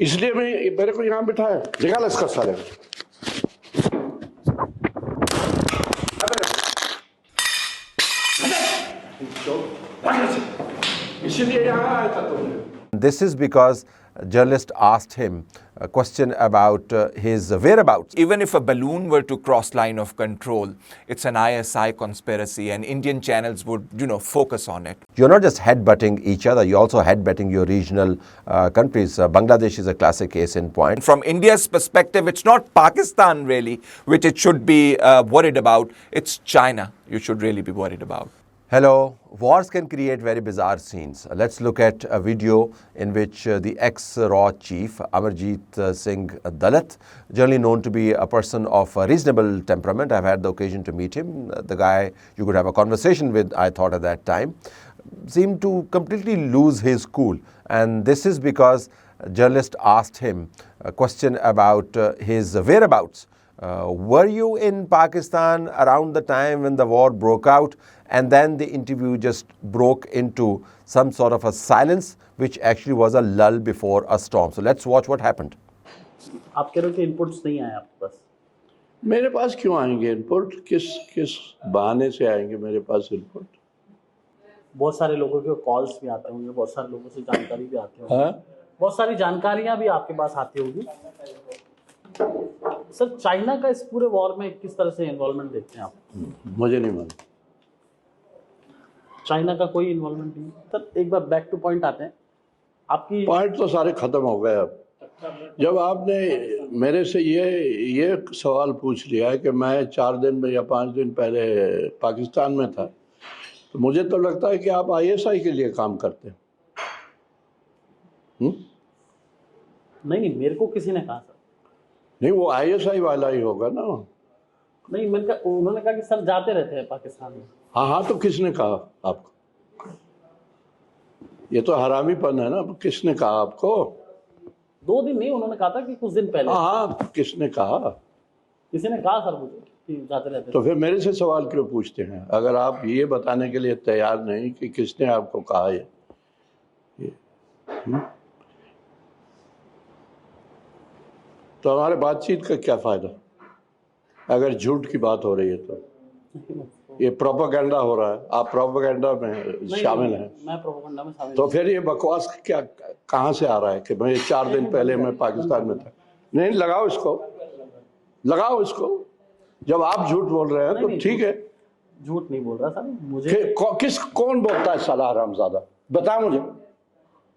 इसलिए मेरे को यहाँ बिठाया, निकाल इसका साले। इसलिए यहाँ आया था तुमने। This is because a journalist asked him a question about his whereabouts. Even if a balloon were to cross line of control, it's an ISI conspiracy and Indian channels would, focus on it. You're not just headbutting each other, you're also headbutting your regional countries. Bangladesh is a classic case in point. From India's perspective, it's not Pakistan really, which it should be worried about. It's China you should really be worried about. Hello. Wars can create very bizarre scenes. Let's look at a video in which the ex-RAW chief, Amarjit Singh Dulat, generally known to be a person of a reasonable temperament. I've had the occasion to meet him. The guy you could have a conversation with, I thought at that time, seemed to completely lose his cool. And this is because a journalist asked him a question about his whereabouts. Were you in Pakistan around the time when the war broke out? And then the interview just broke into some sort of a silence, which actually was a lull before a storm. So let's watch what happened. आप कह रहे हो कि inputs नहीं आए आपके पास? मेरे पास क्यों आएंगे इनपुट? किस बहाने से आएंगे मेरे पास इनपुट? बहुत सारे लोगों के कॉल्स भी आते होंगे, बहुत सारे लोगों से जानकारी भी आती होगी, बहुत सारी जानकारियां भी आपके पास आती होगी। सर, चाइना का इस पूरे वॉर में किस तरह से इन्वॉल्वमेंट देखते हैं आप? मुझे नहीं मालूम। चाइना का कोई इन्वॉल्वमेंट नहीं। सर, एक बार बैक टू पॉइंट आते हैं। आपकी पॉइंट तो सारे खत्म हो गए। अब जब आपने मेरे से ये सवाल पूछ लिया है कि मैं 4 दिन में या 5 दिन पहले पाकिस्तान में था, तो मुझे तो लगता है कि आप ISI के लिए काम करते हैं। नहीं, मेरे को किसी ने कहा सर। नहीं, वो ISI वाला ही होगा ना। नहीं, उन्होंने कहा कि सर जाते रहते हैं पाकिस्तान में। हाँ, तो किसने कहा आपको? ये तो हरामीपन है ना। किसने कहा आपको? 2 दिन नहीं, उन्होंने कहा था कि कुछ दिन पहले। हाँ, किसने कहा? किसी ने कहा सर मुझे कि जाते रहते। तो फिर मेरे से सवाल क्यों पूछते हैं अगर आप ये बताने के लिए तैयार नहीं कि किसने आपको कहा ये? तो हमारे बातचीत का क्या फायदा अगर झूठ की बात हो रही है? तो ये प्रोपेगेंडा हो रहा है, आप प्रोपेगेंडा में शामिल हैं। मैं प्रोपेगेंडा में शामिल। तो फिर ये बकवास क्या कहाँ से आ रहा है कि मैं 4 दिन पहले मैं पाकिस्तान में था? नहीं, लगाओ इसको। जब आप झूठ बोल रहे हैं तो ठीक है। झूठ नहीं बोल रहा सर, मुझे कौन बोलता है साला हरामजादा? बता मुझे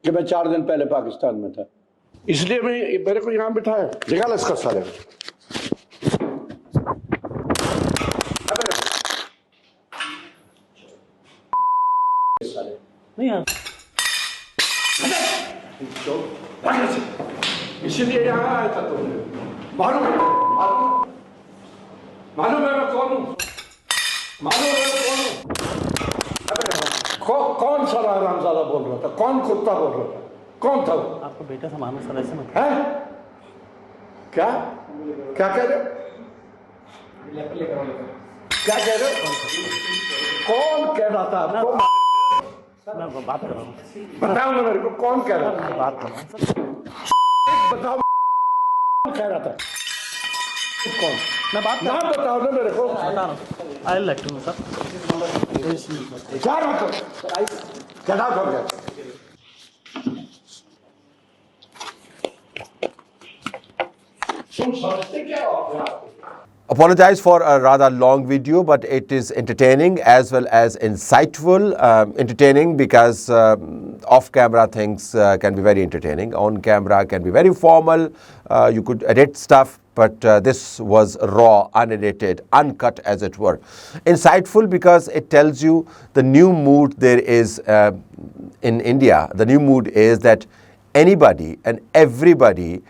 कि मैं 4 दिन पहले पाकिस्तान में था। इसलिए मेरे को यहाँ बिठाया, निकाल इसका साले। नहीं यार, इसलिए यहाँ आया था तुमने। मालूम है मैं कौन हूँ? कौन सा हरामजादा बोल रहा था? कौन कुत्ता बोल रहा था? कौन था वो? आपका बेटा सा मानो सर, ऐसे मत। है क्या कह रहे हो? क्या कह रहे हो? कौन कह रहा था आपको? मैं बात कर रहा हूँ। बताओ ना मेरे को, कौन कह रहा था? बात कर रहा हूँ सर। बताओ कौन कह रहा था? कौन? मैं बात ना बताओ ना मेरे को। बता रहा हूँ। I like to know sir. क्या रहा? क्या नाम हो गया? Apologize for a rather long video, but it is entertaining as well as insightful. Entertaining because off-camera things can be very entertaining. On-camera can be very formal. You could edit stuff, but this was raw, unedited, uncut as it were. Insightful because it tells you the new mood there is in India. The new mood is that anybody and everybody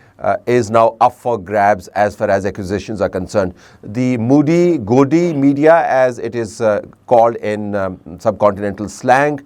is now up for grabs as far as accusations are concerned. The moody, gaudy media, as it is called in subcontinental slang,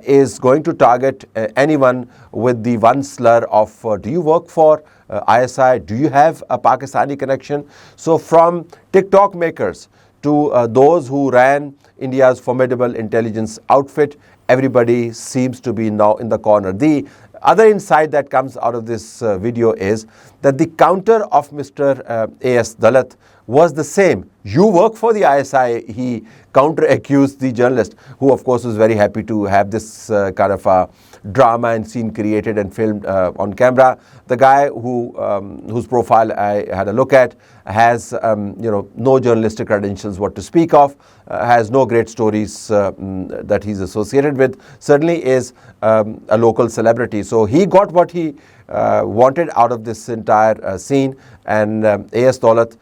is going to target anyone with the one slur of do you work for ISI? Do you have a Pakistani connection? So from TikTok makers to those who ran India's formidable intelligence outfit, everybody seems to be now in the corner. The Other insight that comes out of this video is that the counter of Mr. AS Dulat was the same. You work for the ISI, he counter-accused the journalist, who of course was very happy to have this kind of a drama and scene created and filmed on camera. The guy whose profile I had a look at has no journalistic credentials what to speak of, has no great stories that he's associated with, certainly is a local celebrity. So he got what he wanted out of this entire scene, and AS Dulat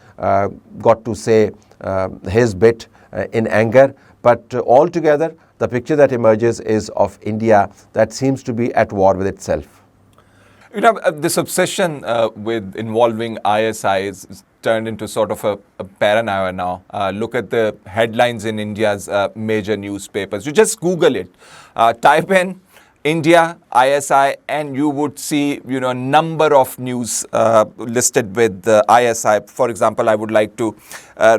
got to say his bit in anger. But altogether, the picture that emerges is of India that seems to be at war with itself. You know, this obsession with involving ISI is turned into sort of a paranoia now. Look at the headlines in India's major newspapers. You just Google it. Type in India, ISI, and you would see, a number of news listed with ISI. For example, I would like to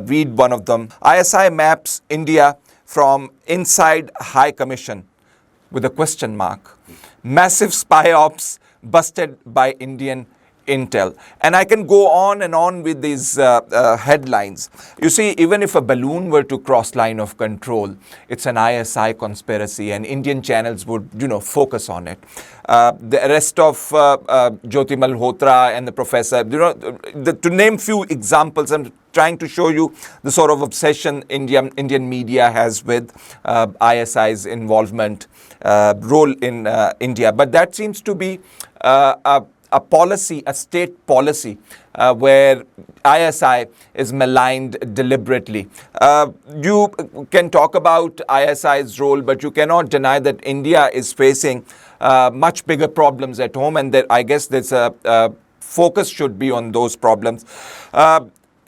read one of them. ISI maps India from inside High Commission with a question mark. Massive spy ops busted by Indian intel. And I can go on and on with these headlines. You see, even if a balloon were to cross line of control, it's an ISI conspiracy, and Indian channels would, focus on it. The arrest of Jyoti Malhotra and the professor, to name few examples, I'm trying to show you the sort of obsession Indian media has with ISI's involvement, role in India. But that seems to be a policy, a state policy, where ISI is maligned deliberately. You can talk about ISI's role, but you cannot deny that India is facing much bigger problems at home, and that I guess there's a focus should be on those problems.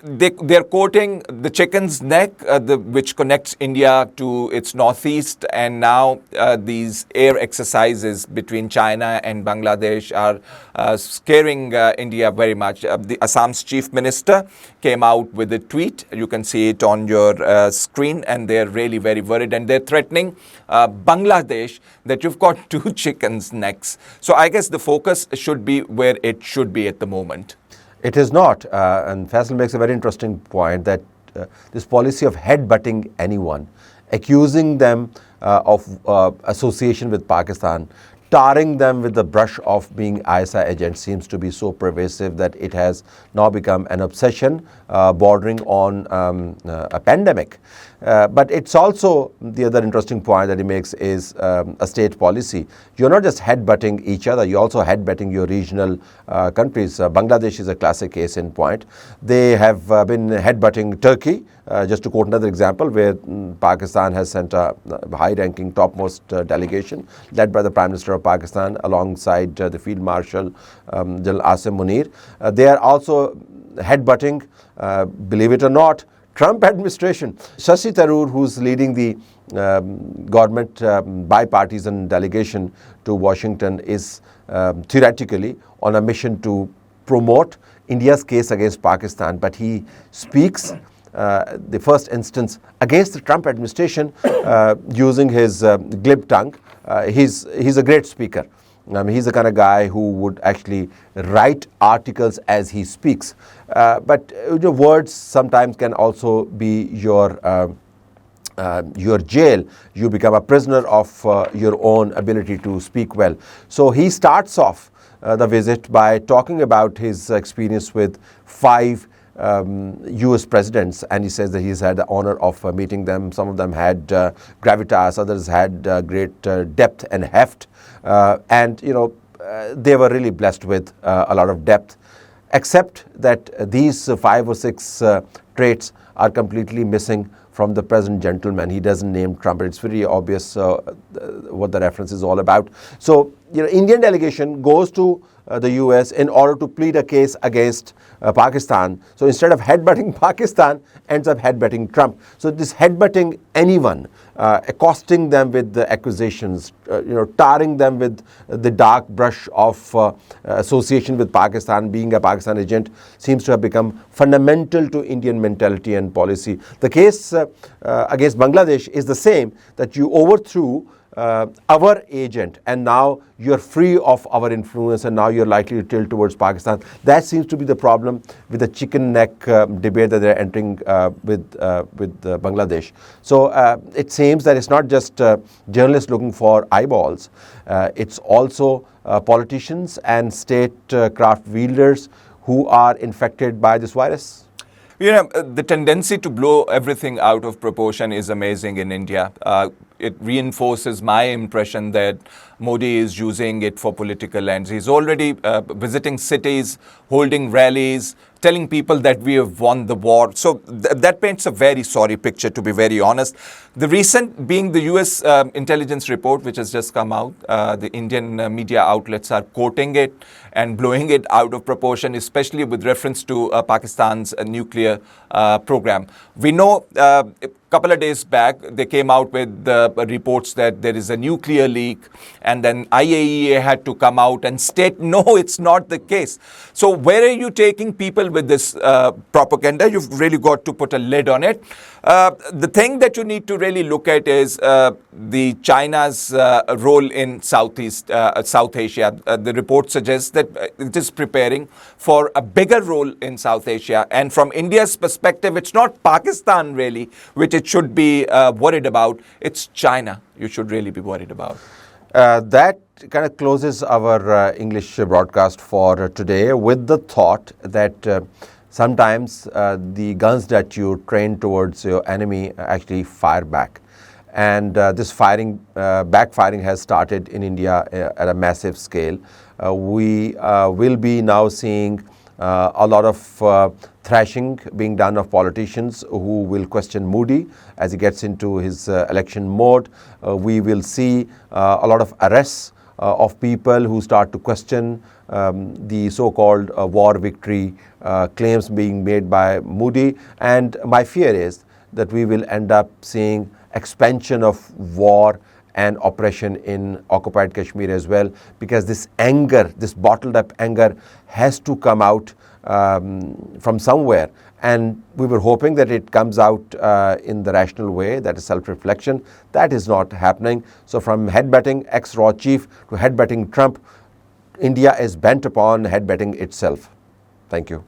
They're quoting the chicken's neck, which connects India to its northeast, and now these air exercises between China and Bangladesh are scaring India very much. The Assam's Chief Minister came out with a tweet. You can see it on your screen, and they're really very worried, and they're threatening Bangladesh that you've got two chickens' necks. So I guess the focus should be where it should be at the moment. It is not, and Faisal makes a very interesting point that this policy of headbutting anyone, accusing them of association with Pakistan, tarring them with the brush of being ISI agents seems to be so pervasive that it has now become an obsession bordering on a pandemic. But it's also, the other interesting point that he makes is a state policy. You're not just headbutting each other, you're also headbutting your regional countries. Bangladesh is a classic case in point. They have been headbutting Turkey, just to quote another example, where Pakistan has sent a high-ranking topmost delegation led by the Prime Minister of Pakistan alongside the Field Marshal General Assam Munir. They are also headbutting, believe it or not, Trump administration. Shashi Tharoor, who's leading the government bipartisan delegation to Washington, is theoretically on a mission to promote India's case against Pakistan, but he speaks the first instance against the Trump administration using his glib tongue. He's a great speaker. He's the kind of guy who would actually write articles as he speaks. But words sometimes can also be your jail. You become a prisoner of your own ability to speak well. So he starts off the visit by talking about his experience with 5 US presidents, and he says that he's had the honor of meeting them. Some of them had gravitas, others had great depth and heft, and they were really blessed with a lot of depth, except that these 5 or 6 traits are completely missing from the present gentleman. He doesn't name Trump, but it's very obvious what the reference is all about. So, Indian delegation goes to the US in order to plead a case against Pakistan. So instead of headbutting Pakistan, ends up headbutting Trump. So this headbutting anyone, accosting them with the accusations, tarring them with the dark brush of association with Pakistan, being a Pakistan agent, seems to have become fundamental to Indian mentality and policy. The case against Bangladesh is the same, that you overthrew our agent, and now you're free of our influence, and now you're likely to tilt towards Pakistan. That seems to be the problem with the chicken neck debate that they're entering with Bangladesh. So it seems that it's not just journalists looking for eyeballs. It's also politicians and statecraft wielders who are infected by this virus. You know, the tendency to blow everything out of proportion is amazing in India. It reinforces my impression that Modi is using it for political ends. He's already visiting cities, holding rallies, telling people that we have won the war. So that paints a very sorry picture, to be very honest. The recent being the US intelligence report, which has just come out. The Indian media outlets are quoting it and blowing it out of proportion, especially with reference to Pakistan's nuclear program. We know a couple of days back, they came out with reports that there is a nuclear leak, and then IAEA had to come out and state, no, it's not the case. So where are you taking people with this propaganda? You've really got to put a lid on it. The thing that you need to really look at is the China's role in South Asia. The report suggests that it is preparing for a bigger role in South Asia. And from India's perspective, it's not Pakistan really, which it should be worried about. It's China you should really be worried about. That kind of closes our English broadcast for today with the thought that sometimes the guns that you train towards your enemy actually fire back. And this backfiring has started in India at a massive scale. We will be now seeing a lot of thrashing being done of politicians who will question Modi as he gets into his election mode. We will see a lot of arrests of people who start to question the so-called war victory claims being made by Modi. And my fear is that we will end up seeing expansion of war and oppression in occupied Kashmir as well, because this anger, this bottled up anger has to come out from somewhere. And we were hoping that it comes out in the rational way, that is self-reflection. That is not happening. So from headbutting ex-Raw Chief to headbutting Trump, India is bent upon headbutting itself. Thank you.